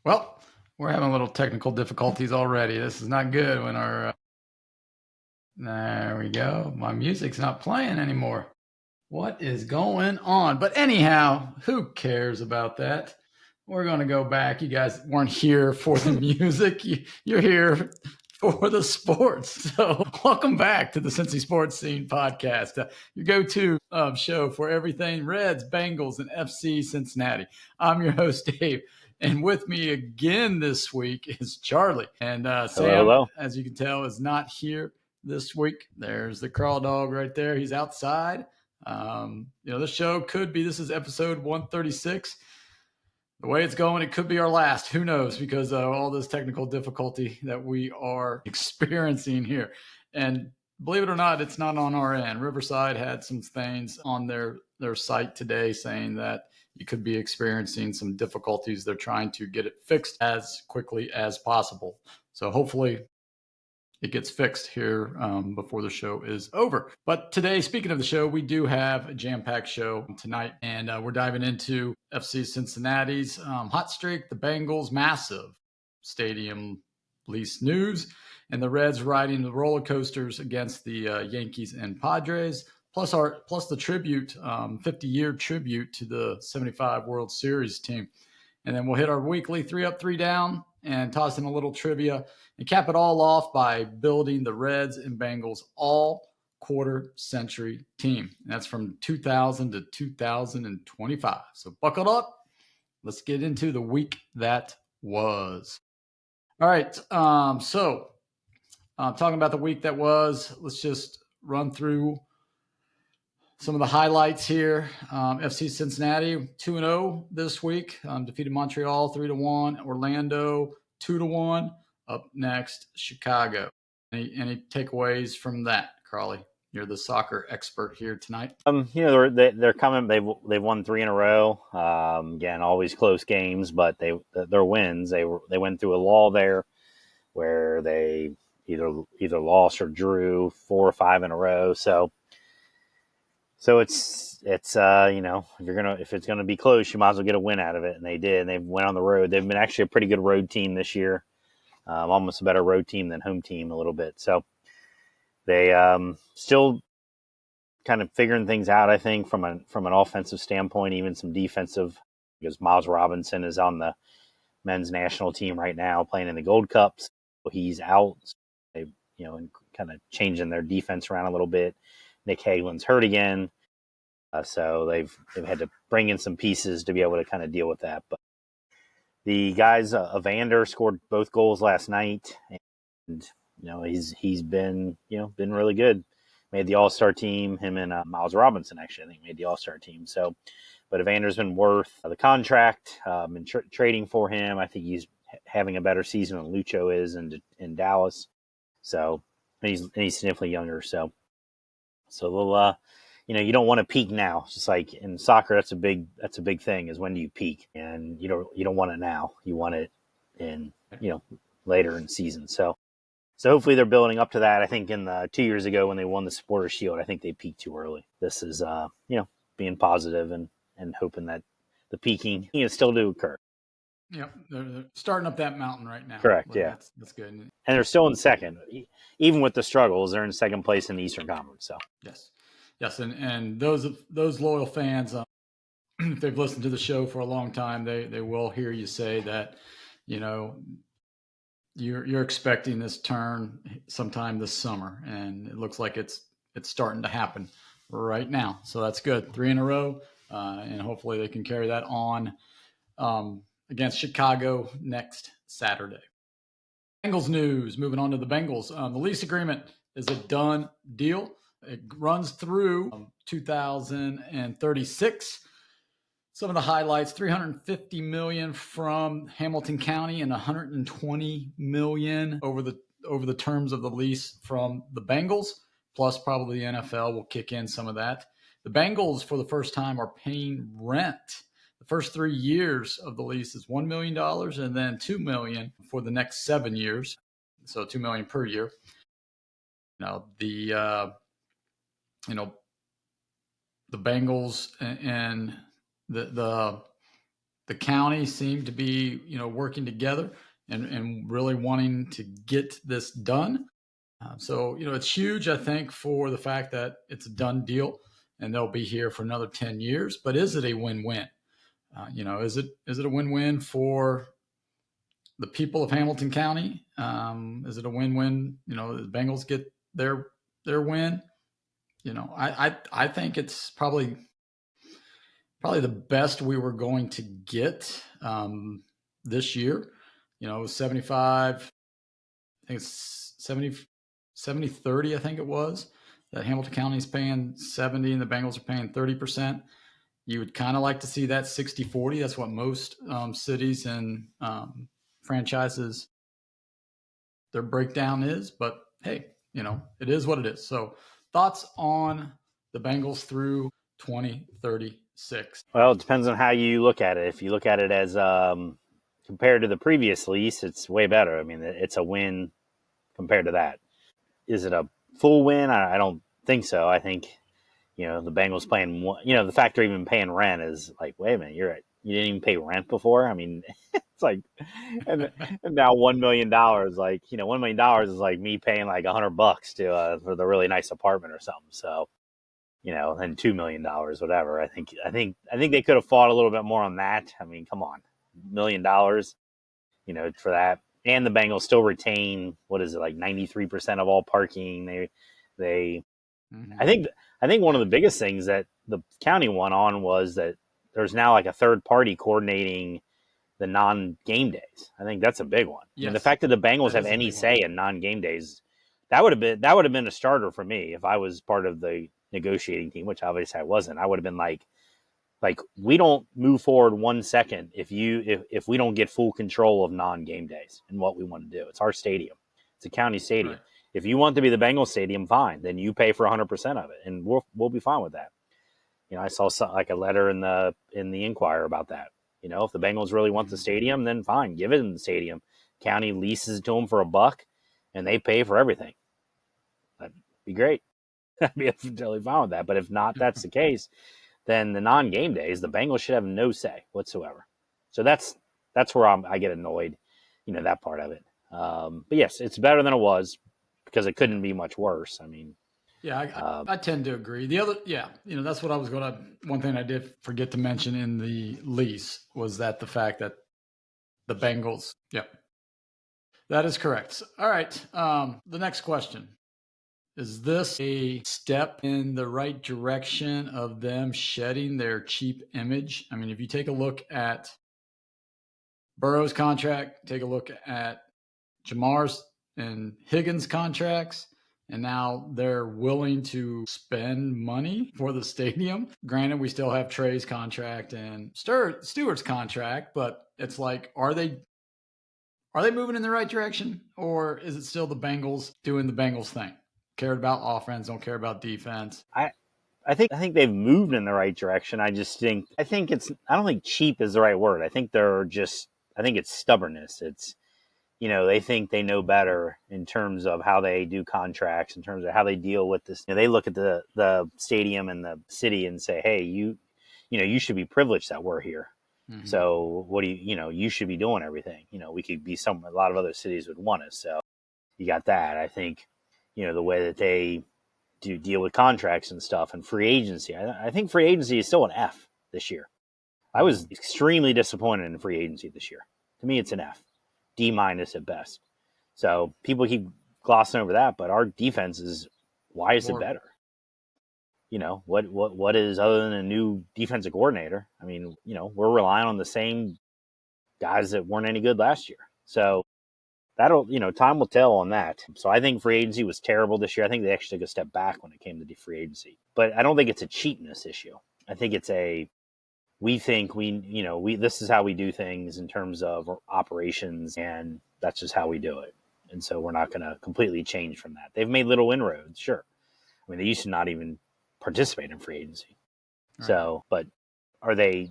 Well, we're having a little technical difficulties already. This is not good when our... there we go. My music's not playing anymore. What is going on? But anyhow, who cares about that? We're going to go back. You guys weren't here for the music. You're here for the sports. So welcome back to the Cincy Sports Scene podcast, your go-to show for everything Reds, Bengals, and FC Cincinnati. I'm your host, Dave. And with me again this week is Charlie. And Sam, hello. as you can tell, is not here this week. There's the crawl dog right there. He's outside. This show could be, this is episode 136. The way it's going, it could be our last. Who knows? Because of all this technical difficulty that we are experiencing here. And believe it or not, it's not on our end. Riverside had some things on their site today saying that you could be experiencing some difficulties. They're trying to get it fixed as quickly as possible. So hopefully it gets fixed here before the show is over. But today, speaking of the show, we do have a jam-packed show tonight, and we're diving into FC Cincinnati's hot streak, the Bengals' massive stadium lease news, and the Reds riding the roller coasters against the Yankees and Padres, plus the tribute, 50-year tribute to the 75 World Series team. And then we'll hit our weekly 3 up, 3 down, and toss in a little trivia and cap it all off by building the Reds and Bengals all quarter century team. And that's from 2000 to 2025. So buckle up. Let's get into the week that was. All right. So talking about the week that was, let's just run through some of the highlights here. FC Cincinnati 2-0 this week. Defeated Montreal 3-1. Orlando 2-1. Up next, Chicago. Any takeaways from that, Crawley? You're the soccer expert here tonight. They're coming. They've won 3 in a row. Again, always close games, but their wins. They went through a lull there where they either lost or drew 4 or 5 in a row. So it's if it's gonna be close, you might as well get a win out of it, and they did. And they went on the road. They've been actually a pretty good road team this year, almost a better road team than home team a little bit. So they still kind of figuring things out. I think from an offensive standpoint, even some defensive, because Miles Robinson is on the men's national team right now playing in the Gold Cups. So he's out. They and kind of changing their defense around a little bit. Nick Hagelin's hurt again, so they've had to bring in some pieces to be able to kind of deal with that. But the guys, Evander scored both goals last night, and he's been been really good. Made the All-Star team. Him and Miles Robinson actually, I think, made the All-Star team. So, but Evander's been worth the contract. Been trading for him. I think he's having a better season than Lucho is in Dallas. So, and he's significantly younger. So they'll, you don't want to peak now. It's just like in soccer, that's a big thing, is when do you peak? And you don't want it now. You want it in, later in the season. So hopefully they're building up to that. I think in the 2 years ago when they won the Supporters Shield, I think they peaked too early. This is, being positive and hoping that the peaking still do occur. Yep, they're starting up that mountain right now. Correct, yeah. That's good. And they're still in second. Even with the struggles, they're in second place in the Eastern Conference. So Yes, and those loyal fans, if they've listened to the show for a long time, they will hear you say that, you're expecting this turn sometime this summer, and it looks like it's starting to happen right now. So that's good. 3 in a row, and hopefully they can carry that on against Chicago next Saturday. Bengals news. Moving on to the Bengals. The lease agreement is a done deal. It runs through 2036. Some of the highlights: $350 million from Hamilton County and $120 million over the terms of the lease from the Bengals. Plus, probably the NFL will kick in some of that. The Bengals, for the first time, are paying rent. The first 3 years of the lease is $1 million, and then $2 million for the next 7 years. So $2 million per year. Now the Bengals and the the county seemed to be, working together and really wanting to get this done. So, it's huge, I think, for the fact that it's a done deal and they'll be here for another 10 years. But is it a win-win? Is it a win-win for the people of Hamilton County? Is it a win-win? The Bengals get their win. I think it's probably the best we were going to get this year. It was 75. I think it's 70-30, I think it was, that Hamilton County is paying 70 and the Bengals are paying 30%. You would kind of like to see that 60-40. That's what most cities and franchises, their breakdown is. But hey, it is what it is. So thoughts on the Bengals through 2036? Well, it depends on how you look at it. If you look at it as compared to the previous lease, it's way better. I mean, it's a win compared to that. Is it a full win? I don't think so. I think, the Bengals paying, the fact they're even paying rent is like, wait a minute, you didn't even pay rent before? I mean, it's like, and now $1 million, like, $1 million is like me paying like $100 to for the really nice apartment or something. So, and $2 million, whatever. I think they could have fought a little bit more on that. I mean, come on, $1 million, for that. And the Bengals still retain, what is it, like 93% of all parking. They Mm-hmm. I think one of the biggest things that the county won on was that there's now like a third party coordinating the non-game days. I think that's a big one. Yes. I mean, the fact that the Bengals have any say in non-game days, that would have been a starter for me if I was part of the negotiating team, which obviously I wasn't. I would have been like we don't move forward 1 second if we don't get full control of non-game days and what we want to do. It's our stadium. It's a county stadium. Right. If you want to be the Bengals stadium, fine. Then you pay for 100% of it, and we'll be fine with that. I saw like a letter in the Inquirer about that. If the Bengals really want the stadium, then fine, give it in the stadium. County leases it to them for $1, and they pay for everything. That'd be great. I'd be totally fine with that. But if not, that's the case, then the non-game days, the Bengals should have no say whatsoever. So that's where I get annoyed, that part of it. But yes, it's better than it was because it couldn't be much worse. I mean, yeah, I tend to agree. The other, that's what I was one thing I did forget to mention in the lease was that the fact that the Bengals, that is correct. All right. The next question. Is this a step in the right direction of them shedding their cheap image? I mean, if you take a look at Burrow's contract, take a look at Jamar's and Higgins' contracts, and now they're willing to spend money for the stadium. Granted, we still have Trey's contract and Stewart's contract, but it's like, are they moving in the right direction, or is it still the Bengals doing the Bengals thing? Care about offense, don't care about defense. I think they've moved in the right direction. I don't think cheap is the right word. I think it's stubbornness. It's, they think they know better in terms of how they do contracts, in terms of how they deal with this. They look at the stadium and the city and say, hey, you should be privileged that we're here. Mm-hmm. So what do you should be doing everything. We could be a lot of other cities would want us. So you got that. I think, the way that they do deal with contracts and stuff and free agency. I think free agency is still an F this year. I was extremely disappointed in free agency this year. To me, it's an F, D- at best. So people keep glossing over that, but our defense is, why is it better? What is other than a new defensive coordinator? I mean, we're relying on the same guys that weren't any good last year. So that'll, time will tell on that. So I think free agency was terrible this year. I think they actually took a step back when it came to free agency. But I don't think it's a cheapness issue. I think it's we think this is how we do things in terms of operations, and that's just how we do it. And so we're not going to completely change from that. They've made little inroads, sure. I mean, they used to not even participate in free agency. Right. So, but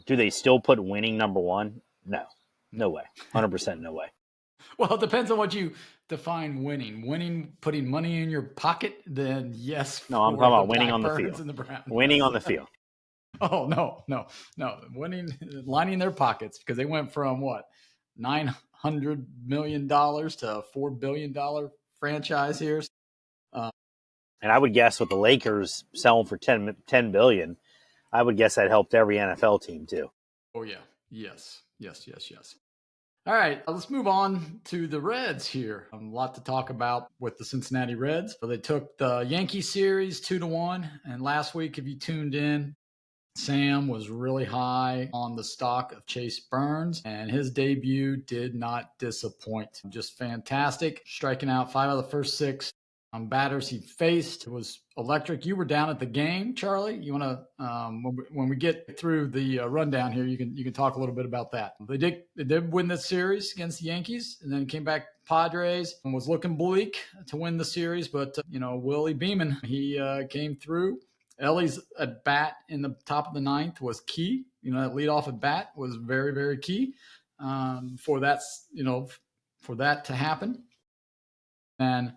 do they still put winning number one? No way. 100% no way. Well, it depends on what you define winning. Winning, putting money in your pocket, then yes. No, I'm talking about winning on the field. Winning on the field. Oh, no. Lining their pockets because they went from what, $900 million to a $4 billion franchise here. And I would guess with the Lakers selling for 10 billion, I would guess that helped every NFL team too. Oh, yeah. Yes. All right, let's move on to the Reds here. A lot to talk about with the Cincinnati Reds. So they took the Yankee series 2-1. And last week, if you tuned in, Sam was really high on the stock of Chase Burns, and his debut did not disappoint. Just fantastic, striking out 5 out of the first 6 batters he faced. It was electric. You were down at the game, Charlie. You want to, when we get through the rundown here, you can talk a little bit about that. They did win this series against the Yankees, and then came back Padres and was looking bleak to win the series, but Willie Beeman, he came through. Ellie's at bat in the top of the 9th was key. That leadoff at bat was very, very key for that. For that to happen. And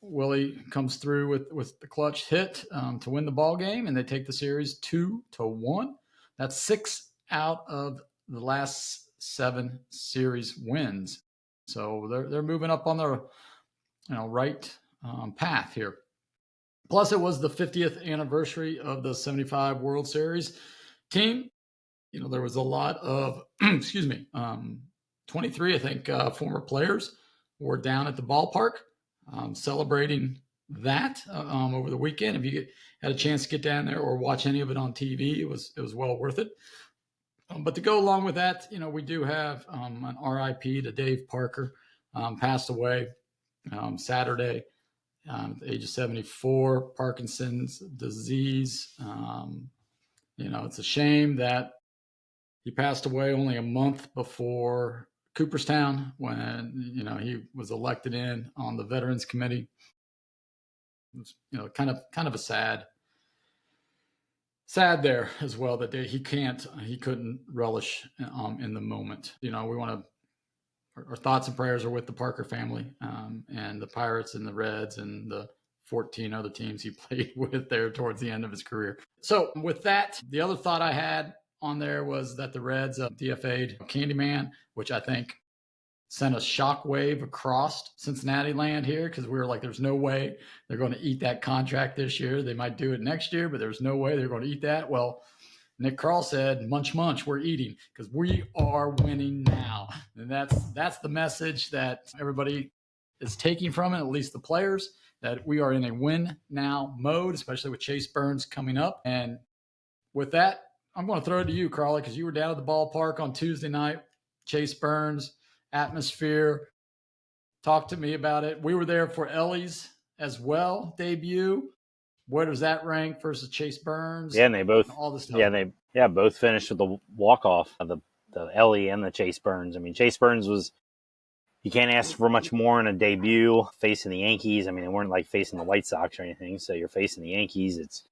Willie comes through with the clutch hit to win the ball game, and they take the series 2-1. That's 6 out of the last 7 series wins. So they're moving up on their right path here. Plus, it was the 50th anniversary of the 75 World Series team. There was a lot of, 23, I think, former players were down at the ballpark celebrating that over the weekend. If you had a chance to get down there or watch any of it on TV, it was well worth it. But to go along with that, we do have an RIP to Dave Parker, passed away Saturday. At the age of 74, Parkinson's disease. It's a shame that he passed away only a month before Cooperstown when, he was elected in on the Veterans Committee. It was, kind of a sad there as well that he couldn't relish in the moment. We want to, our thoughts and prayers are with the Parker family and the Pirates and the Reds and the 14 other teams he played with there towards the end of his career. So with that, the other thought I had on there was that the Reds DFA'd Candyman, which I think sent a shockwave across Cincinnati land here because we were like, there's no way they're going to eat that contract this year. They might do it next year, but there's no way they're going to eat that. Well, Nick Carl said, munch, munch, we're eating because we are winning now. And that's the message that everybody is taking from it, at least the players, that we are in a win now mode, especially with Chase Burns coming up. And with that, I'm going to throw it to you, Carly, because you were down at the ballpark on Tuesday night. Chase Burns, atmosphere. Talk to me about it. We were there for Ellie's as well, debut. Where does that rank versus Chase Burns? Yeah, and they both all this stuff. Both finished with the walk-off of the Ellie and the Chase Burns. I mean, Chase Burns was, you can't ask for much more in a debut facing the Yankees. I mean, they weren't like facing the White Sox or anything. So you're facing the Yankees. It's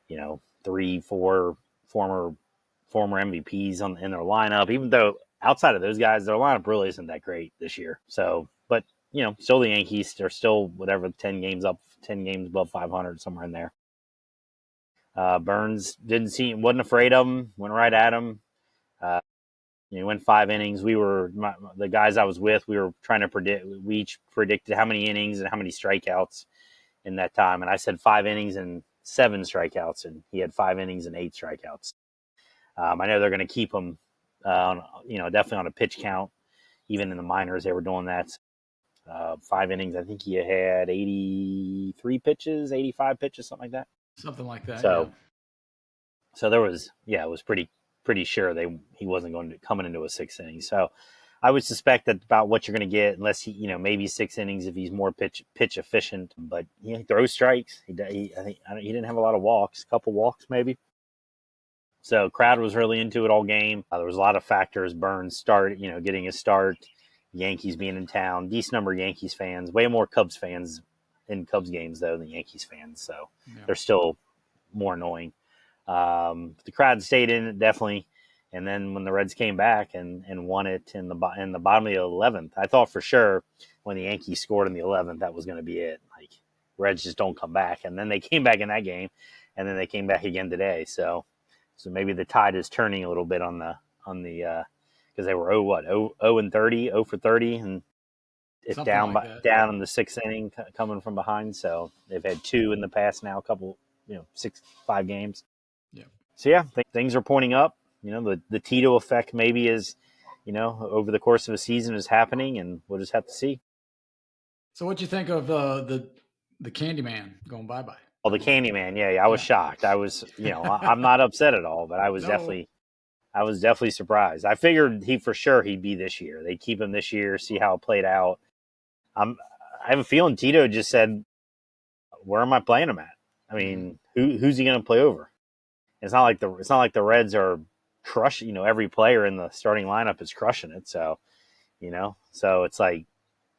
3-4 former MVPs in their lineup. Even though outside of those guys, their lineup really isn't that great this year. So, but still the Yankees are still whatever 10 games above 500, somewhere in there. Burns wasn't afraid of him, went right at him. He went 5 innings. The guys I was with, we were trying to predict. We each predicted how many innings and how many strikeouts in that time. And I said 5 innings and 7 strikeouts, and he had 5 innings and 8 strikeouts. I know they're going to keep him, definitely on a pitch count. Even in the minors, they were doing that. 5 innings, I think he had 83 pitches, 85 pitches, something like that. Something like that. So there was, it was pretty sure he wasn't going to coming into a 6th inning. So I would suspect that about what you're going to get, unless he, maybe 6 innings if he's more pitch efficient. But he throws strikes. I think he didn't have a lot of walks, a couple walks maybe. So crowd was really into it all game. There was a lot of factors. Burns getting his start. Yankees being in town. Decent number of Yankees fans. Way more Cubs fans in Cubs games though than Yankees fans. So they're still more annoying. The crowd stayed in it definitely. And then when the Reds came back and won it in the bottom of the 11th, I thought for sure when the Yankees scored in the 11th that was going to be it. Like Reds just don't come back. And then they came back in that game. and then they came back again today. So maybe the tide is turning a little bit on the because they were 0 and 30, 0 for 30, and it's Something like that. down in the sixth inning coming from behind. So they've had two in the past now, a couple, 5 games. Yeah. So yeah, things are pointing up. The Tito effect maybe is, over the course of a season is happening, and we'll just have to see. So what do you think of the Candyman going bye-bye? Oh, the Candyman, yeah, I was shocked. I was, I'm not upset at all, but I was No. definitely surprised. I figured he'd be this year. They'd keep him this year, see how it played out. I have a feeling Tito just said, "Where am I playing him at? I mean, who's he going to play over?" It's not like the Reds are crushing. Every player in the starting lineup is crushing it. So, so it's like,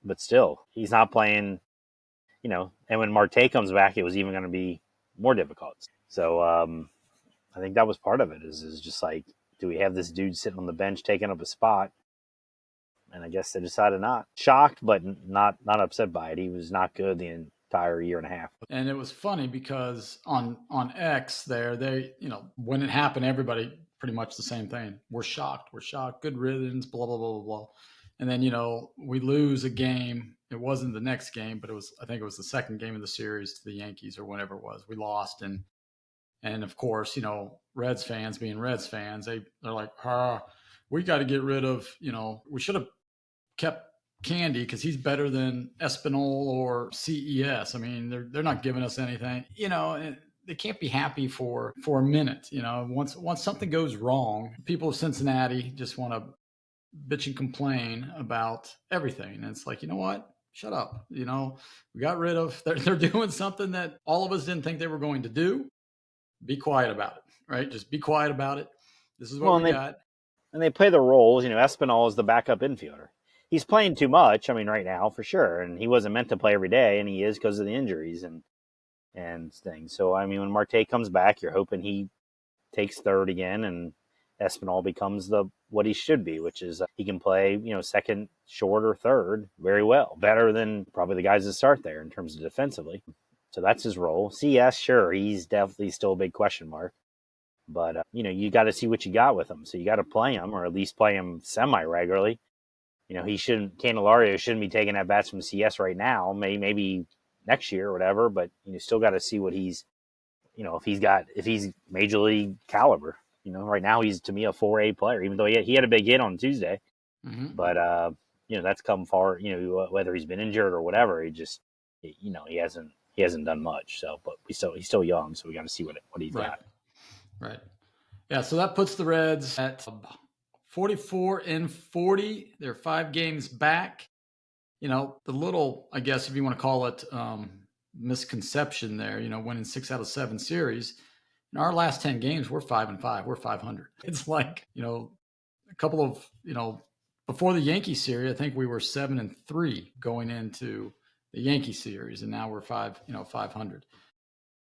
but still, he's not playing. And when Marte comes back, it was even going to be more difficult. So, I think that was part of it. Is just like, do we have this dude sitting on the bench taking up a spot? And I guess they decided not. Shocked, but not upset by it. He was not good the entire year and a half. And it was funny because on X there, they, when it happened, everybody pretty much the same thing. We're shocked. Good riddance, blah, blah, blah, blah, blah. And then, we lose a game. It wasn't the next game, but I think it was the second game of the series to the Yankees or whatever it was. We lost. And of course, Reds fans being Reds fans, they're like, we got to get rid of, we should have kept Candy because he's better than Espinal or CES. I mean, they're not giving us anything. They can't be happy for a minute. Once something goes wrong, people of Cincinnati just want to bitch and complain about everything. And it's like, you know what? Shut up. We got rid of. They're doing something that all of us didn't think they were going to do. Be quiet about it, right? Just be quiet about it. This is what we got. And they play the roles. Espinal is the backup infielder. He's playing too much. I mean, right now for sure, and he wasn't meant to play every day, and he is because of the injuries and things. So I mean, when Marte comes back, you're hoping he takes third again, and Espinal becomes what he should be, which is he can play second, short, or third very well, better than probably the guys that start there in terms of defensively. So that's his role. CS, sure, he's definitely still a big question mark. But, you got to see what you got with him. So you got to play him, or at least play him semi-regularly. Candelario shouldn't be taking at bats from CS right now, maybe next year or whatever, but you still got to see what he's, if he's major league caliber. Right now he's, to me, a 4A player, even though he had a big hit on Tuesday. Mm-hmm. But, that's come far, whether he's been injured or whatever, he hasn't done much. So, but he's still young, so we got to see what he's got. Right. Yeah, so that puts the Reds at 44-40. They're 5 games back. The little, I guess, if you want to call it misconception there, winning 6 out of 7 series. In our last 10 games, we're 5-5. We're 500. It's like, a couple of, before the Yankee series, I think we were 7-3 going into the Yankee series, and now we're 500.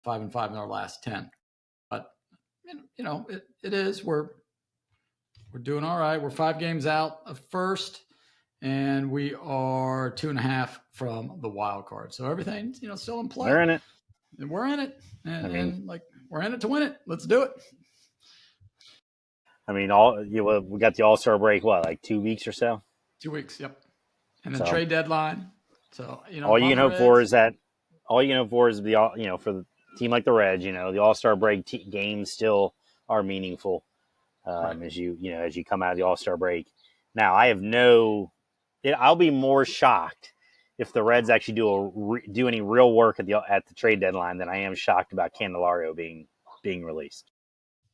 5-5 in our last 10. But it is. We're doing all right. We're 5 games out of first, and we are 2.5 from the wild card. So everything's still in play. We're in it. And we're in it, and we're in it to win it. Let's do it. I mean, we got the All-Star break. What, like 2 weeks or so? 2 weeks. Yep. And the trade deadline. So all you can hope for is the for the team like the Reds, the All-Star break games still are meaningful right. as you come out of the All-Star break. Now, I'll be more shocked if the Reds actually do any real work at the trade deadline than I am shocked about Candelario being released.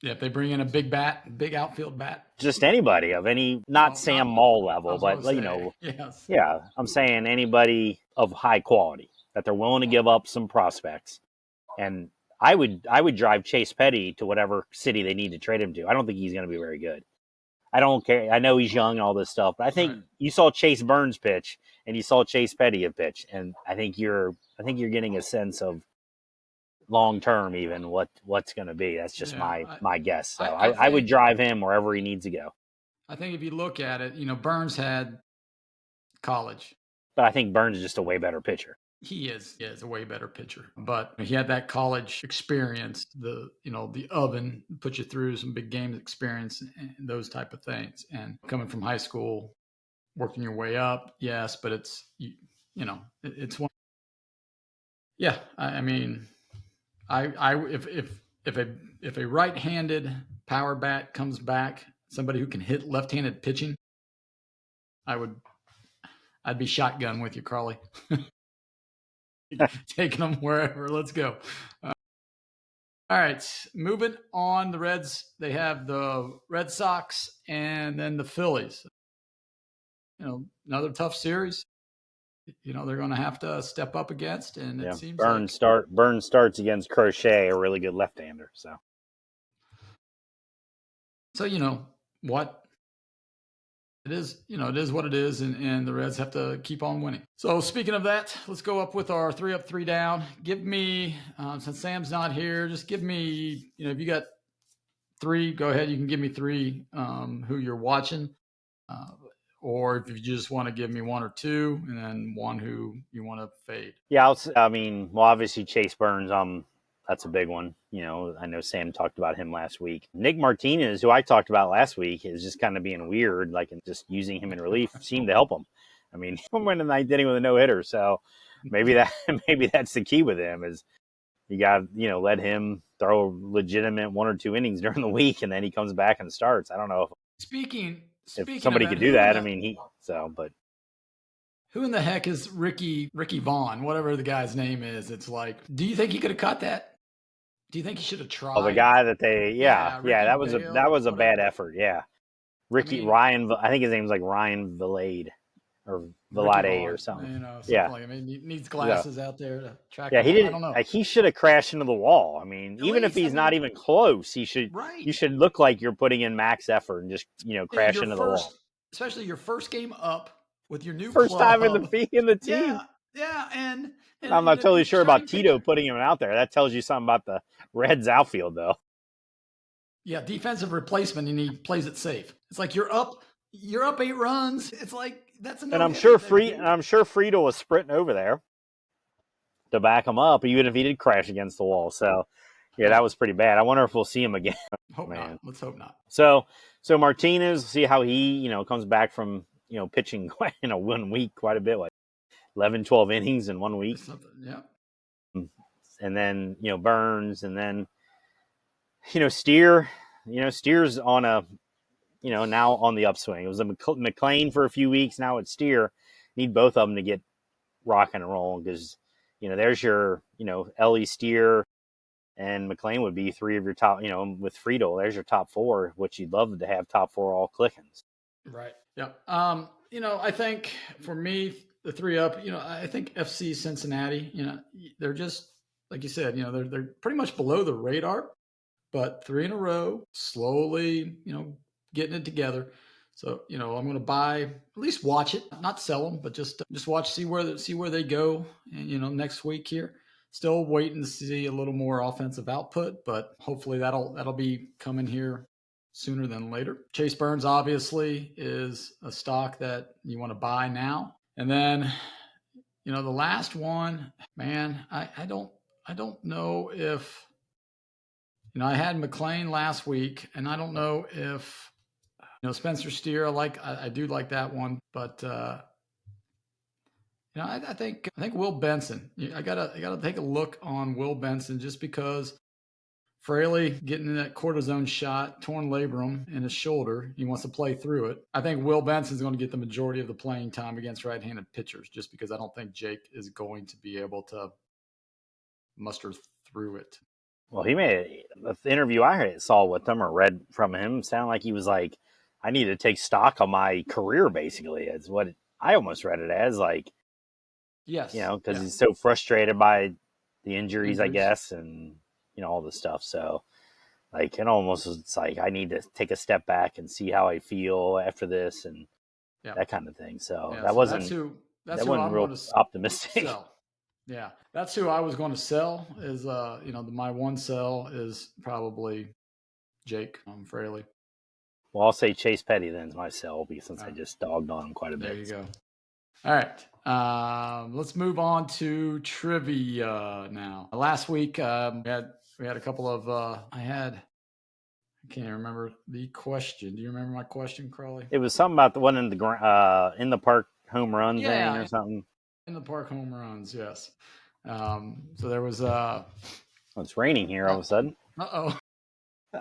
Yeah, if they bring in a big outfield bat. Just anybody of any, not Sam Moll level, but yes. Yeah, I'm saying anybody of high quality that they're willing to give up some prospects. And I would drive Chase Petty to whatever city they need to trade him to. I don't think he's going to be very good. I don't care. I know he's young and all this stuff, but I think you saw Chase Burns pitch and you saw Chase Petty pitch, and I think you're getting a sense of long term even what's going to be. That's just my guess. So I would drive him wherever he needs to go. I think if you look at it, Burns had college, but I think Burns is just a way better pitcher. He is a way better pitcher, but he had that college experience, the oven put you through some big game experience and those type of things. And coming from high school, working your way up, yes, but it's one. Yeah, I mean, I if a right-handed power bat comes back, somebody who can hit left-handed pitching, I'd be shotgun with you, Carly. Taking them wherever. Let's go. All right, moving on. The Reds, they have the Red Sox and then the Phillies. Another tough series. They're going to have to step up against, and it seems like Burns starts against Crochet, a really good left-hander. So what it is. It is what it is, and the Reds have to keep on winning. So speaking of that, let's go up with our 3 up, 3 down. Give me, since Sam's not here, just give me, if you got 3, go ahead. You can give me 3 who you're watching. Or if you just want to give me 1 or 2, and then 1 who you want to fade. Yeah, obviously Chase Burns, that's a big one. I know Sam talked about him last week. Nick Martinez, who I talked about last week, is just kind of being weird, and just using him in relief seemed to help him. I mean, he went in the 9th inning with a no-hitter, so maybe that's the key with him is you got let him throw a legitimate 1 or 2 innings during the week, and then he comes back and starts. I don't know if somebody could do that. But who in the heck is Ricky Vaughn, whatever the guy's name is? It's like, do you think he could have caught that? Do you think he should have tried? Oh, the guy that that was a bad effort. Yeah, Ryan. I think his name's like Ryan Vilade or Vilade or something. He needs glasses out there to track. Yeah, he didn't. I don't know. He should have crashed into the wall. I mean, even if he's not even close, he should. Right. You should look like you're putting in max effort and just crash into the wall. Especially your first game up with your new first club. time in the team. Yeah, and I'm not totally sure about Tito putting him out there. That tells you something about the Reds outfield, though. Yeah, defensive replacement, and he plays it safe. It's like you're up 8 runs. It's like that's a. And I'm sure Friedel was sprinting over there to back him up, even if he did crash against the wall. So, yeah, that was pretty bad. I wonder if we'll see him again. Hope not. Let's hope not. So Martinez, see how he comes back from pitching 1 week quite a bit, like 11, 12 innings in 1 week. Yeah. And then, Burns, and then, Steer, Steer's on a, now on the upswing. It was a McLean for a few weeks. Now it's Steer. Need both of them to get rocking and rolling because, there's your, Ellie, Steer, and McLean would be 3 of your top, with Friedel, there's your top 4, which you'd love to have top 4 all clicking. Right. Yeah. I think for me, the 3 up, I think FC Cincinnati, they're just, like you said, they're pretty much below the radar, but 3 in a row, slowly, getting it together. So, I'm going to buy, at least watch it, not sell them, but just watch, see where they go. And, next week here, still waiting to see a little more offensive output, but hopefully that'll be coming here sooner than later. Chase Burns obviously is a stock that you want to buy now. And then, the last one, man, I don't know if, I had McLean last week, and I don't know if, Spencer Steer, I do like that one, but I think Will Benson. I gotta take a look on Will Benson just because Fraley getting that cortisone shot, torn labrum in his shoulder. He wants to play through it. I think Will Benson's going to get the majority of the playing time against right-handed pitchers just because I don't think Jake is going to be able to muster through it. Well, he made the interview I saw with him or read from him sound like he was like, I need to take stock of my career, basically. Is what I almost read it as, like, yes, because he's so frustrated by the injuries, I guess, and all this stuff. So, like, it's like I need to take a step back and see how I feel after this and that kind of thing. So that wasn't real optimistic. Sell. Yeah, that's who I was going to sell. Is my one sell is probably Jake Fraley. Well, I'll say Chase Petty then is my sell since I just dogged on him quite a bit. There you go. All right. Let's move on to trivia now. Last week, we had a couple of. I can't remember the question. Do you remember my question, Crawley? It was something about the one in the park home run thing or something. In the park home runs, yes. So there was. It's raining here all of a sudden. Uh-oh.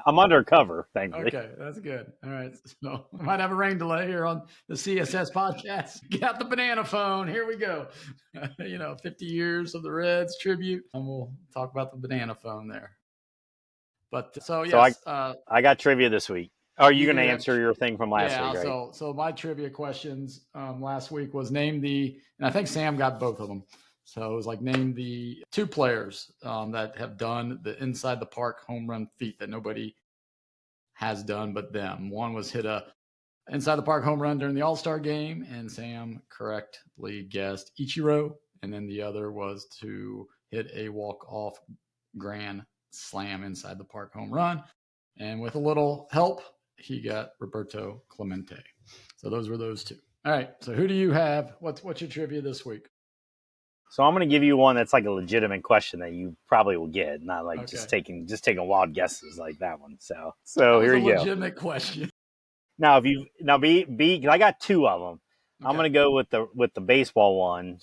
I'm undercover, thankfully. Okay, that's good. All right. So we might have a rain delay here on the CSS podcast. Get out the banana phone. Here we go. 50 years of the Reds tribute. And we'll talk about the banana phone there. But yes. I got trivia this week. Are you going to answer your thing from last week? Right? So my trivia questions last week was and I think Sam got both of them. So it was like name the two players that have done the inside the park home run feat that nobody has done but them. One was hit a inside the park home run during the All-Star game, and Sam correctly guessed Ichiro. And then the other was to hit a walk-off grand slam inside the park home run. And with a little help, he got Roberto Clemente. So those were those two. All right. So who do you have? What's your trivia this week? So I'm going to give you one that's like a legitimate question that you probably will get, not like just taking wild guesses like that one. So here you go. Legitimate question. Now I got two of them. Okay. I'm going to go with the baseball one.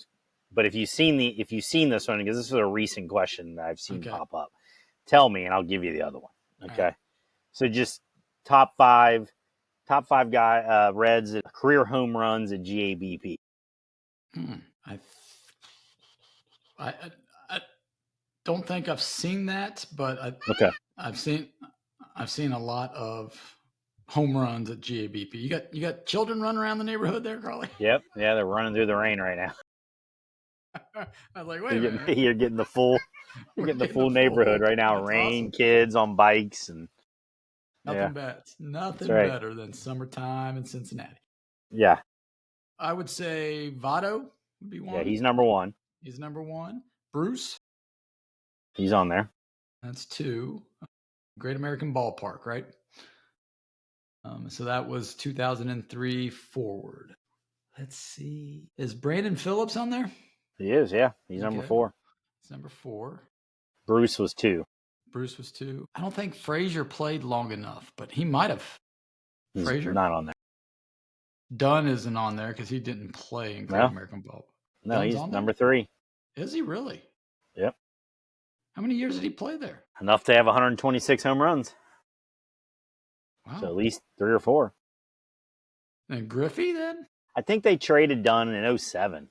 But if you've seen this one, because this is a recent question that I've seen pop up, tell me and I'll give you the other one. Okay. Right. So just top five guy Reds career home runs at GABP. I don't think I've seen that, but I've seen a lot of home runs at GABP. You got children running around the neighborhood there, Crawley? Yep. Yeah, they're running through the rain right now. I was like, wait a minute. You're getting the full neighborhood right now. That's rain, awesome. Kids on bikes and nothing better than summertime in Cincinnati. Yeah. I would say Votto would be one. Yeah, he's number one. Bruce. He's on there. That's two. Great American Ballpark, right? So that was 2003 forward. Let's see. Is Brandon Phillips on there? He is, yeah. He's number 4. He's number 4. Bruce was 2. I don't think Frazier played long enough, but he might have. He's Frazier? Not on there. Dunn isn't on there because he didn't play in Great American Ballpark. No, Dunn's he's number 3. Is he really? Yep. How many years did he play there? Enough to have 126 home runs. Wow. So at least 3 or 4. And Griffey then? I think they traded Dunn in 2007.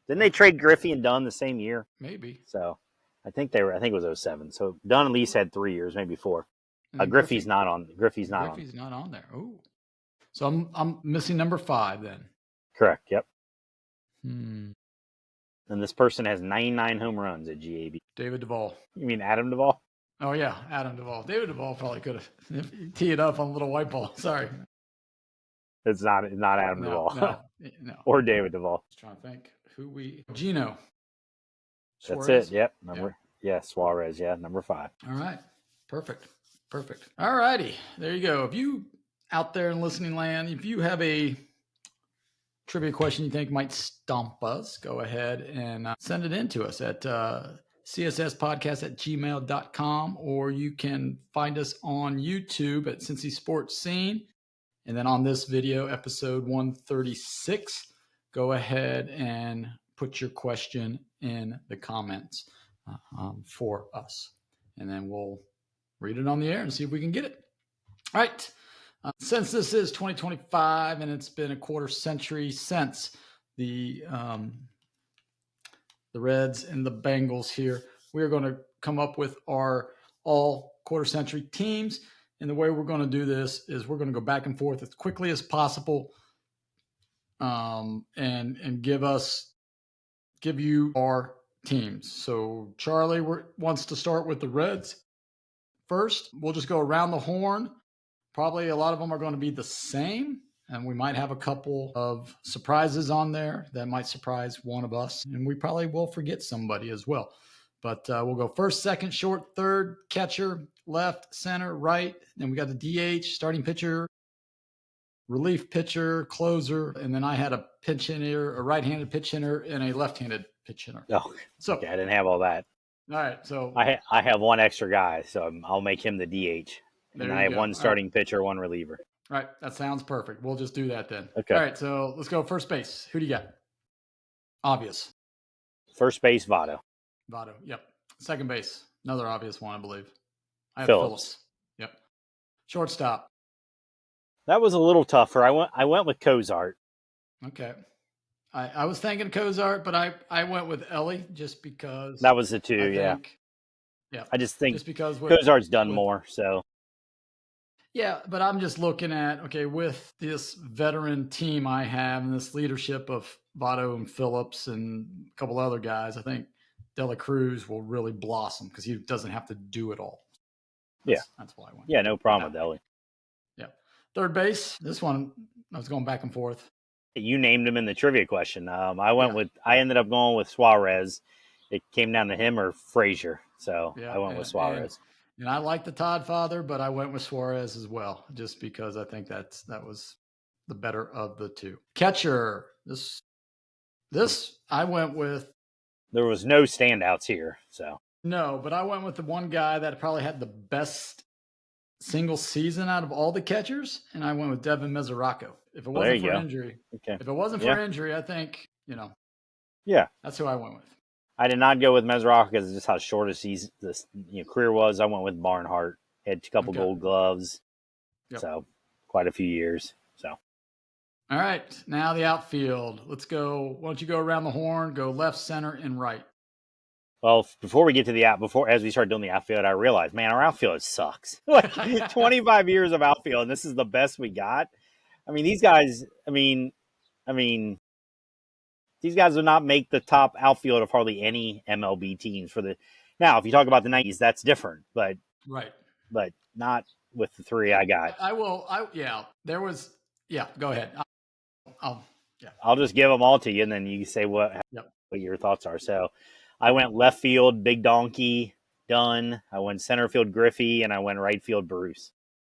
Didn't they trade Griffey and Dunn the same year? Maybe. So I think it was 2007. So Dunn at least had 3 years, maybe 4. Griffey's not on. Griffey's not on there. Oh. So I'm missing number 5 then. Correct. Yep. And this person has 99 home runs at GAB. David Duvall. You mean Adam Duvall? Oh yeah, Adam Duvall. David Duvall probably could have teed it up on a little white ball. Sorry. It's not Adam Duvall. No. Or David Duvall. Just trying to think Gino. Suarez. That's it. Yep. Suarez. Yeah, number 5. All right. Perfect. All righty. There you go. If you out there in listening land, if you have a trivia question you think might stump us, go ahead and send it in to us at CSSpodcast@gmail.com, or you can find us on YouTube at CincySportScn. And then on this video, episode 136, go ahead and put your question in the comments for us. And then we'll read it on the air and see if we can get it. All right. Since this is 2025 and it's been a quarter century since the Reds and the Bengals here, we're going to come up with our all quarter century teams. And the way we're going to do this is we're going to go back and forth as quickly as possible and give you our teams. So Charlie wants to start with the Reds first. We'll just go around the horn. Probably a lot of them are going to be the same, and we might have a couple of surprises on there that might surprise one of us, and we probably will forget somebody as well. But we'll go first, second, short, third, catcher, left, center, right. Then we got the DH, starting pitcher, relief pitcher, closer, and then I had a pinch hitter, a right-handed pitch hitter, and a left-handed pitch hitter. Oh, So okay. I didn't have all that. all right, so I have one extra guy, so I'll make him the DH. And there I you have go. one starting pitcher, one reliever. All right, that sounds perfect. We'll just do that then. Okay. All right, so let's go first base. Who do you got? Obvious. First base, Votto. Votto. Yep. Second base, another obvious one, I believe. I have Phillips. Yep. Shortstop. That was a little tougher. I went with Cozart. Okay. I was thinking Cozart, but I went with Ellie just because. That was the two, yeah. Yeah. I just think just because Cozart's done more, so. Yeah, but I'm just looking at, okay, with this veteran team I have and this leadership of Votto and Phillips and a couple other guys, I think De La Cruz will really blossom because he doesn't have to do it all. That's why I went. Yeah, no problem with Ellie. Yeah. Third base, this one, I was going back and forth. You named him in the trivia question. I ended up going with Suarez. It came down to him or Frazier, so I went with Suarez. And I like the Todd father, but I went with Suarez as well, just because I think that was the better of the two. Catcher, this I went with. There was no standouts here, so. No, but I went with the one guy that probably had the best single season out of all the catchers, and I went with Devin Mesoraco. If it wasn't for injury, if it wasn't for injury, I think that's who I went with. I did not go with Mesoraco because it's just how short his career was. I went with Barnhart. Had a couple Gold Gloves, so quite a few years. So, all right, now the outfield. Let's go. Why don't you go around the horn? Go left, center, and right. Well, before we get to the as we start doing the outfield, I realized, man, our outfield sucks. Like 25 years of outfield, and this is the best we got. I mean, these guys. I mean, these guys would not make the top outfield of hardly any MLB teams for the. Now, if you talk about the 90s, that's different, but not with the three I got. There was. Yeah, go ahead. I'll just give them all to you, and then you say what your thoughts are. So, I went left field, Big Donkey, Dunn. I went center field, Griffey, and I went right field, Bruce.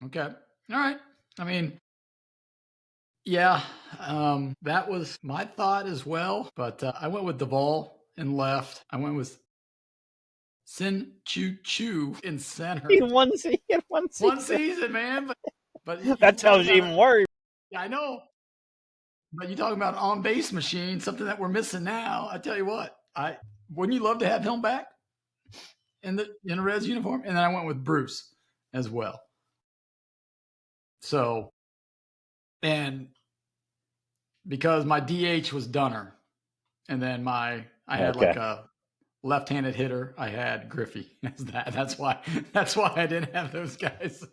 Okay. All right. I mean, yeah, that was my thought as well. But I went with Duvall in left. I went with Cincy in center. In one season. One season, man. But that tells you even worse. Yeah, I know. But you talking about an on-base machine, something that we're missing now. I tell you what, wouldn't you love to have him back in a Reds uniform? And then I went with Bruce as well. So, and because my DH was Dunner, and then I had like a left-handed hitter, I had Griffey as that. That's why I didn't have those guys.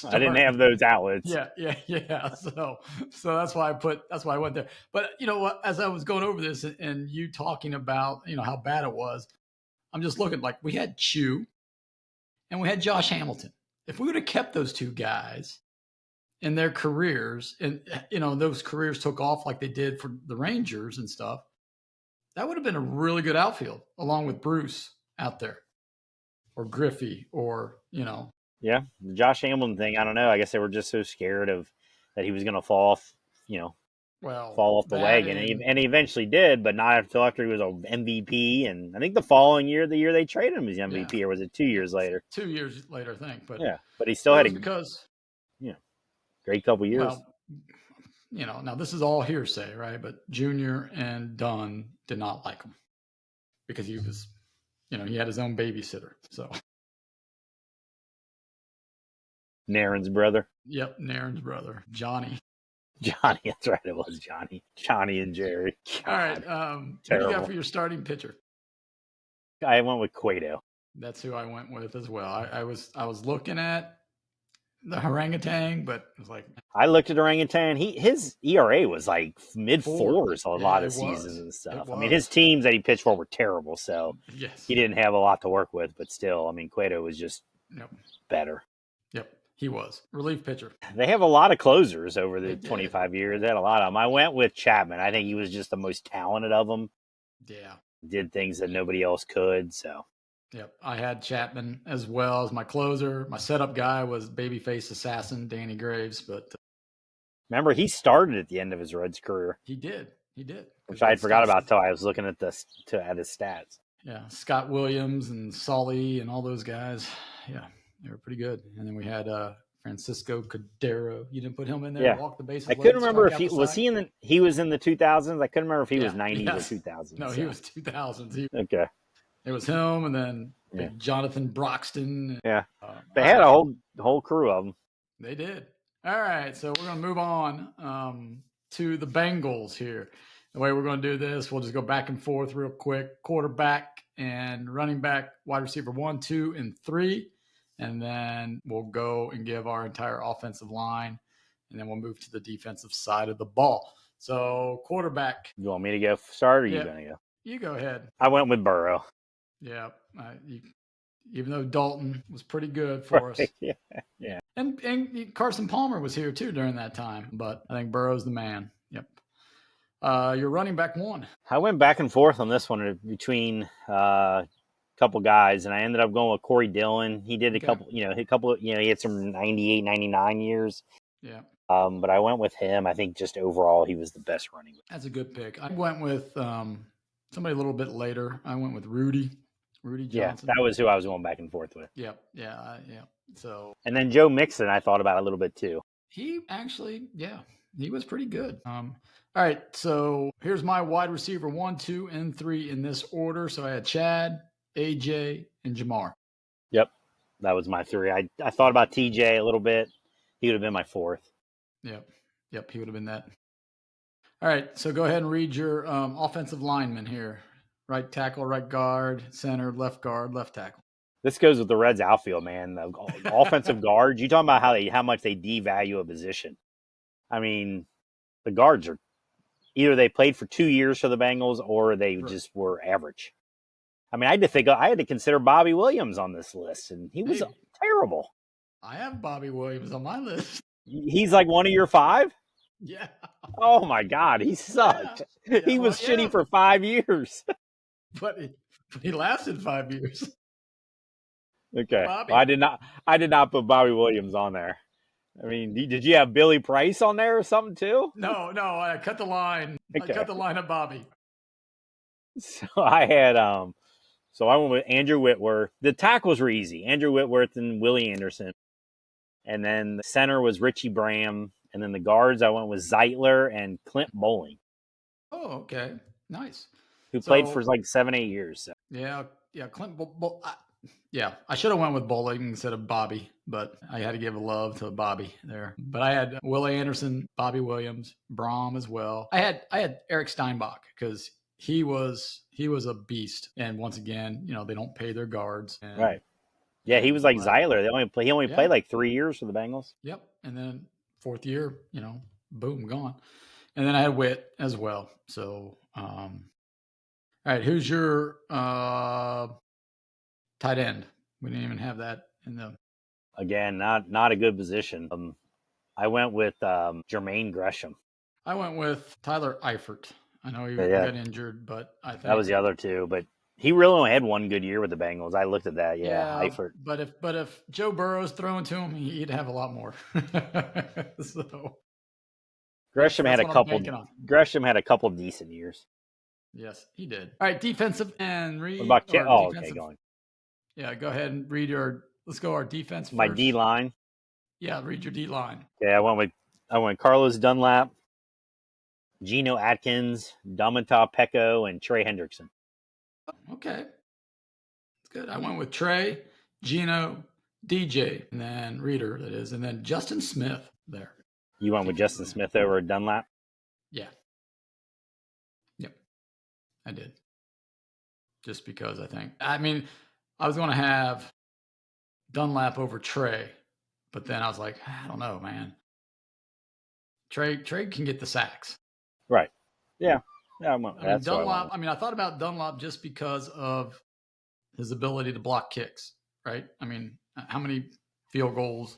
I didn't have those outlets. Yeah. So that's why I went there. But you know what? As I was going over this and you talking about how bad it was, I'm just looking like we had Chew and we had Josh Hamilton. If we would have kept those two guys in their careers, and those careers took off like they did for the Rangers and stuff, that would have been a really good outfield along with Bruce out there or Griffey or. Yeah. The Josh Hamilton thing, I don't know. I guess they were just so scared of that he was going to fall off, fall off the wagon. And he eventually did, but not until after he was an MVP. And I think the following year, the year they traded him as MVP, or was it 2 years later? 2 years later, I think. But but he still had great couple years. Well, now this is all hearsay, right? But Junior and Dunn did not like him because he was, he had his own babysitter. So Naren's brother. Yep, Naren's brother, Johnny. That's right. It was Johnny. Johnny and Jerry. God, all right. Who do you got for your starting pitcher? I went with Cueto. That's who I went with as well. I was looking at the orangutan, but it was like I looked at orangutan. His ERA was like mid fours a lot of seasons and stuff. I mean, his teams that he pitched for were terrible, so he didn't have a lot to work with. But still, I mean, Cueto was just better. Yep, he was relief pitcher. They have a lot of closers over the 25 years. They had a lot of them. I went with Chapman. I think he was just the most talented of them. Yeah, did things that nobody else could. So. Yep, I had Chapman as well as my closer. My setup guy was babyface assassin Danny Graves, but Remember, he started at the end of his Reds career, He did. He did. which I had forgot about until I was looking at at his stats. Yeah, Scott Williams and Solly and all those guys. Yeah, they were pretty good. And then we had Francisco Cordero. You didn't put him in there. Yeah, Walk the bases. I couldn't remember strike if out he the was side. he in the he was in the 2000s. I couldn't remember if he was 90s yes. or 2000s. No, he was 2000s. Okay. It was him, and then big Jonathan Broxton. Yeah, they had a whole crew of them. They did. All right, so we're going to move on to the Bengals here. The way we're going to do this, we'll just go back and forth real quick. Quarterback and running back, wide receiver 1, 2, and 3. And then we'll go and give our entire offensive line. And then we'll move to the defensive side of the ball. So quarterback. You want me to go start, or yeah, you going to go? You go ahead. I went with Burrow. Yeah. Even though Dalton was pretty good for us. Yeah. And Carson Palmer was here too during that time. But I think Burrow's the man. Yep. Your running back 1. I went back and forth on this one between a couple guys, and I ended up going with Corey Dillon. He did a couple, he had some 98, 99 years. Yeah. But I went with him. I think just overall, he was the best running back. That's a good pick. I went with somebody a little bit later. I went with Rudy Johnson. Yeah, that was who I was going back and forth with. Yep. Yeah. So. And then Joe Mixon, I thought about a little bit too. He actually, he was pretty good. All right, so here's my wide receiver 1, 2, and 3 in this order. So I had Chad, AJ, and Jamar. Yep, that was my 3. I thought about TJ a little bit. He would have been my 4th. Yep, he would have been that. All right, so go ahead and read your offensive linemen here. Right tackle, right guard, center, left guard, left tackle. This goes with the Reds outfield, man. The offensive guards, you talking about how much they devalue a position. I mean, the guards are either they played for 2 years for the Bengals or they just were average. I mean, I had to consider Bobby Williams on this list, and he was terrible. I have Bobby Williams on my list. He's like one of your 5? Yeah. Oh, my God. He sucked. Yeah, he was shitty for 5 years. But he lasted 5 years. Okay. Well, I did not put Bobby Williams on there. I mean, did you have Billy Price on there or something too? No, I cut the line. Okay. I cut the line at Bobby. So I had so I went with Andrew Whitworth. The tackles were easy. Andrew Whitworth and Willie Anderson. And then the center was Richie Bram. And then the guards, I went with Zeitler and Clint Bowling. Oh, okay. Nice. Who played for like 7-8 years. So. Yeah, Clint I should have went with Bowling instead of Bobby, but I had to give a love to Bobby there. But I had Willie Anderson, Bobby Williams, Braum as well. I had Eric Steinbach because he was a beast. And once again, they don't pay their guards. Right. Yeah, he was like Zeitler. He only played like 3 years for the Bengals. Yep. And then 4th year, boom, gone. And then I had Witt as well. So, all right, who's your tight end? We didn't even have that in the. Again, not a good position. I went with Jermaine Gresham. I went with Tyler Eifert. I know he got injured, but I think that was the other 2. But he really only had 1 good year with the Bengals. I looked at that. Yeah, Eifert. But if Joe Burrow's throwing to him, he'd have a lot more. So Gresham had a couple. Gresham had a couple decent years. Yes, he did. All right, defensive end. What about okay, going. Yeah, go ahead and read let's go our defense first. My D line. Yeah, read your D line. Okay, I went Carlos Dunlap, Geno Atkins, Domata Pecco, and Trey Hendrickson. Okay. That's good. I went with Trey, Geno, DJ, and then Reader, that is, and then Justin Smith there. You went with Justin Smith over Dunlap? Yeah. Yep. I did. Just because I was going to have Dunlap over Trey, but then I was like, I don't know, man. Trey can get the sacks. Right. Yeah. Yeah. Dunlap. I thought about Dunlap just because of his ability to block kicks, right? I mean, how many field goals,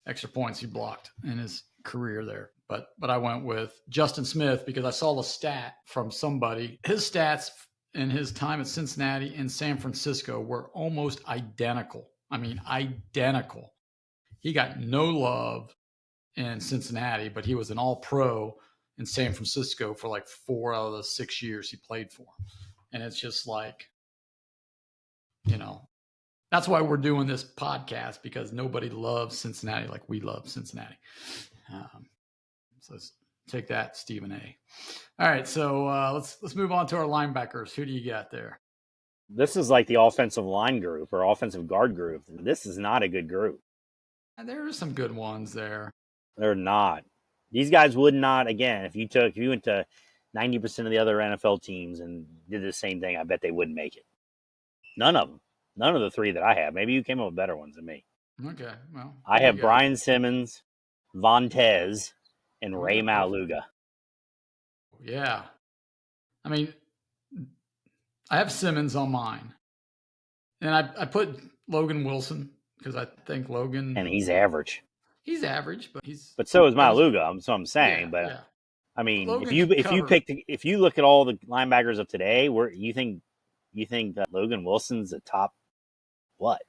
extra points he blocked in his career there. But I went with Justin Smith because I saw the stat from somebody. His stats in his time at Cincinnati and San Francisco were almost identical. I mean, identical. He got no love in Cincinnati, but he was an all-pro in San Francisco for like 4 out of the 6 years he played for. And it's just like, that's why we're doing this podcast, because nobody loves Cincinnati like we love Cincinnati. So let's take that, Stephen A. All right, so let's move on to our linebackers. Who do you got there? This is like the offensive line group or offensive guard group. This is not a good group. There are some good ones there. They're not. These guys would not. Again, if you went to 90% of the other NFL teams and did the same thing, I bet they wouldn't make it. None of them. None of the three that I have. Maybe you came up with better ones than me. Okay, well, I have Brian Simmons, Vontez, and Ray Maluga. Yeah. I mean, I have Simmons on mine. And I put Logan Wilson because I think Logan... And he's average. He's average, but he's... But so is Maluga, so I'm saying. Yeah, but yeah. I mean, if you look at all the linebackers of today, where you think that Logan Wilson's a top, what?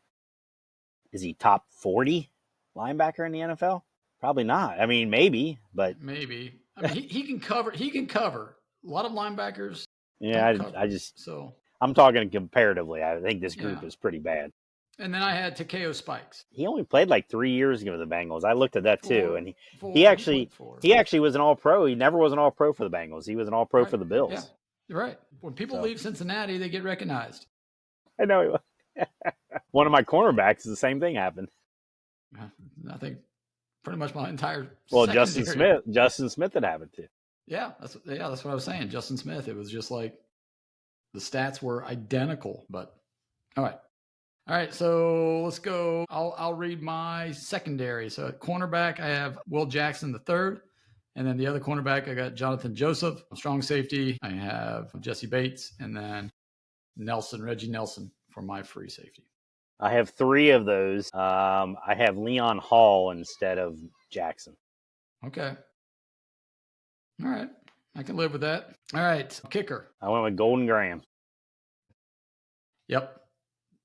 Is he top 40 linebacker in the NFL? Probably not. I mean, maybe, but maybe. I mean, he can cover. He can cover. A lot of linebackers. Yeah, I'm talking comparatively. I think this group is pretty bad. And then I had Takeo Spikes. He only played like 3 years ago with the Bengals. I looked at that too, and he actually was an All-Pro. He never was an All-Pro for the Bengals. He was an All-Pro for the Bills. Yeah, you're right. When people leave Cincinnati, they get recognized. I know he was. One of my cornerbacks, the same thing happened. I think pretty much my entire Justin Smith had happened too. Yeah, that's what I was saying. Justin Smith. It was just like the stats were identical. But all right. So let's go. I'll read my secondary. So at cornerback, I have Will Jackson III, and then the other cornerback, I got Jonathan Joseph. Strong safety, I have Jesse Bates, and then Reggie Nelson for my free safety. I have 3 of those. I have Leon Hall instead of Jackson. Okay. All right. I can live with that. All right. Kicker. I went with Golden Graham. Yep.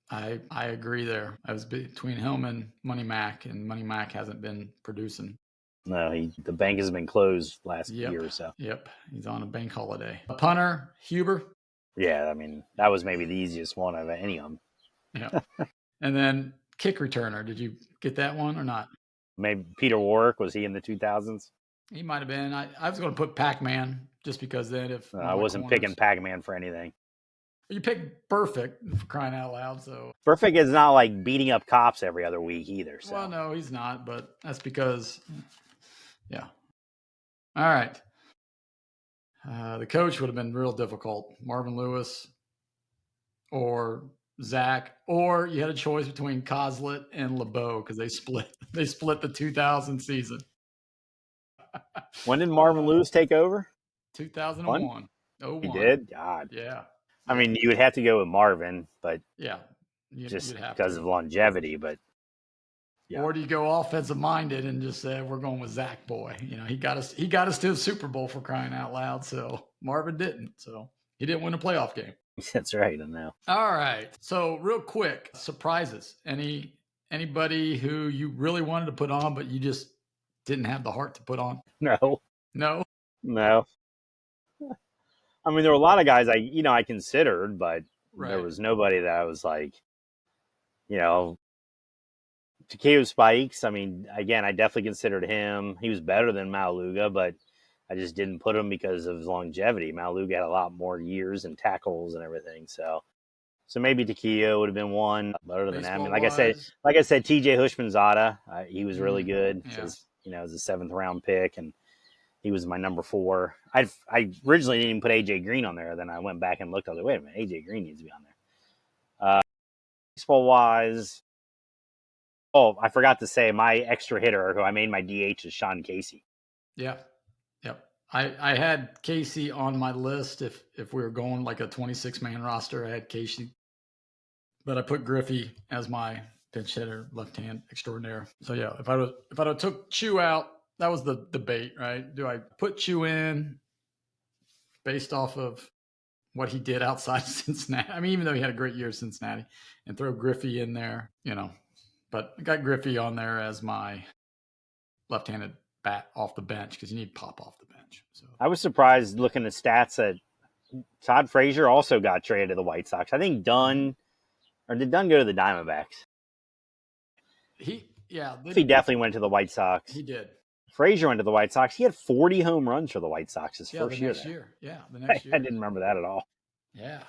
I agree there. I was between him and Money Mac, and Money Mac hasn't been producing. No, the bank has been closed last year or so. Yep. He's on a bank holiday. A punter, Huber. Yeah, I mean, that was maybe the easiest one of any of them. Yeah. And then kick returner. Did you get that one or not? Maybe Peter Warwick. Was he in the 2000s? He might have been. I was going to put Pac-Man just because then if... I wasn't picking Pac-Man for anything. You picked Burfict, for crying out loud. So Burfict is not like beating up cops every other week either. So. Well, no, he's not, but that's because... Yeah. All right. The coach would have been real difficult. Marvin Lewis or Zach, or you had a choice between Coslett and LeBeau because they split the 2000 season. When did Marvin Lewis take over? 2001. He did? God. Yeah. I mean, you would have to go with Marvin, but yeah, just because of longevity. But yeah. Or do you go offensive minded and just say we're going with Zach Boy? He got us to the Super Bowl, for crying out loud. So Marvin didn't. So he didn't win a playoff game. That's right. I know. All right. So real quick, surprises. Anybody who you really wanted to put on, but you just didn't have the heart to put on? No. No. I mean, there were a lot of guys I considered, but there was nobody that I was like, Takeo Spikes. I mean, again, I definitely considered him. He was better than Maluga, but I just didn't put him because of his longevity. Maluga had a lot more years and tackles and everything. So maybe Takeo would have been one. But other than that, I mean, like I said, TJ Hushmanzada, he was really good. Yeah. Because, it was a 7th round pick, and he was my number 4. I originally didn't even put AJ Green on there. Then I went back and looked. I was like, wait a minute, AJ Green needs to be on there. Baseball wise, I forgot to say my extra hitter who I made my DH is Sean Casey. Yeah. Yep. I had Casey on my list. If we were going like a 26-man roster, I had Casey, but I put Griffey as my pinch hitter, left-hand extraordinaire. So yeah, if I took Chew out, that was the debate, right? Do I put Chew in based off of what he did outside of Cincinnati? I mean, even though he had a great year at Cincinnati, and throw Griffey in there, but I got Griffey on there as my left-handed bat off the bench because you need pop off the bench. So I was surprised looking at stats that Todd Frazier also got traded to the White Sox. I think Dunn, or did Dunn go to the Diamondbacks? He definitely went to the White Sox. He did. Frazier went to the White Sox. He had 40 home runs for the White Sox his first year there. The next year. I didn't remember that at all. Yeah.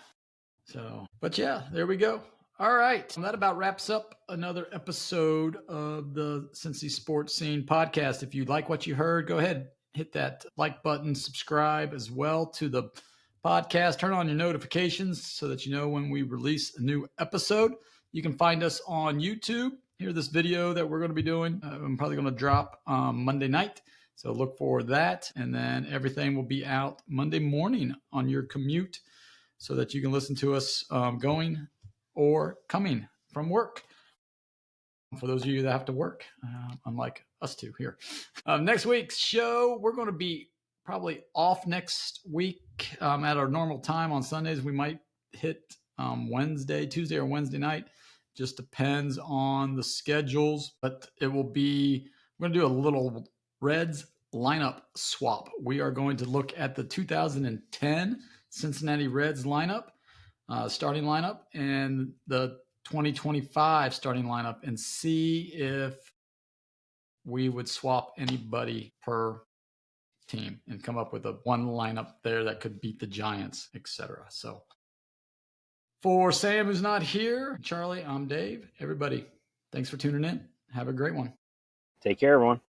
So, but yeah, there we go. All right. So that about wraps up another episode of the Cincy Sports Scene podcast. If you like what you heard, go ahead, hit that like button, subscribe as well to the podcast. Turn on your notifications so that you know when we release a new episode. You can find us on YouTube. Here's this video that we're going to be doing. I'm probably going to drop Monday night. So look for that. And then everything will be out Monday morning on your commute so that you can listen to us going or coming from work. For those of you that have to work, unlike us two here. Next week's show, we're going to be probably off next week at our normal time on Sundays. We might hit Tuesday or Wednesday night. Just depends on the schedules, but it will be, we're going to do a little Reds lineup swap. We are going to look at the 2010 Cincinnati Reds lineup, starting lineup, and the 2025 starting lineup, and see if we would swap anybody per team and come up with a one lineup there that could beat the Giants, etc. So for Sam, who's not here, Charlie, I'm Dave. Everybody, thanks for tuning in. Have a great one. Take care, everyone.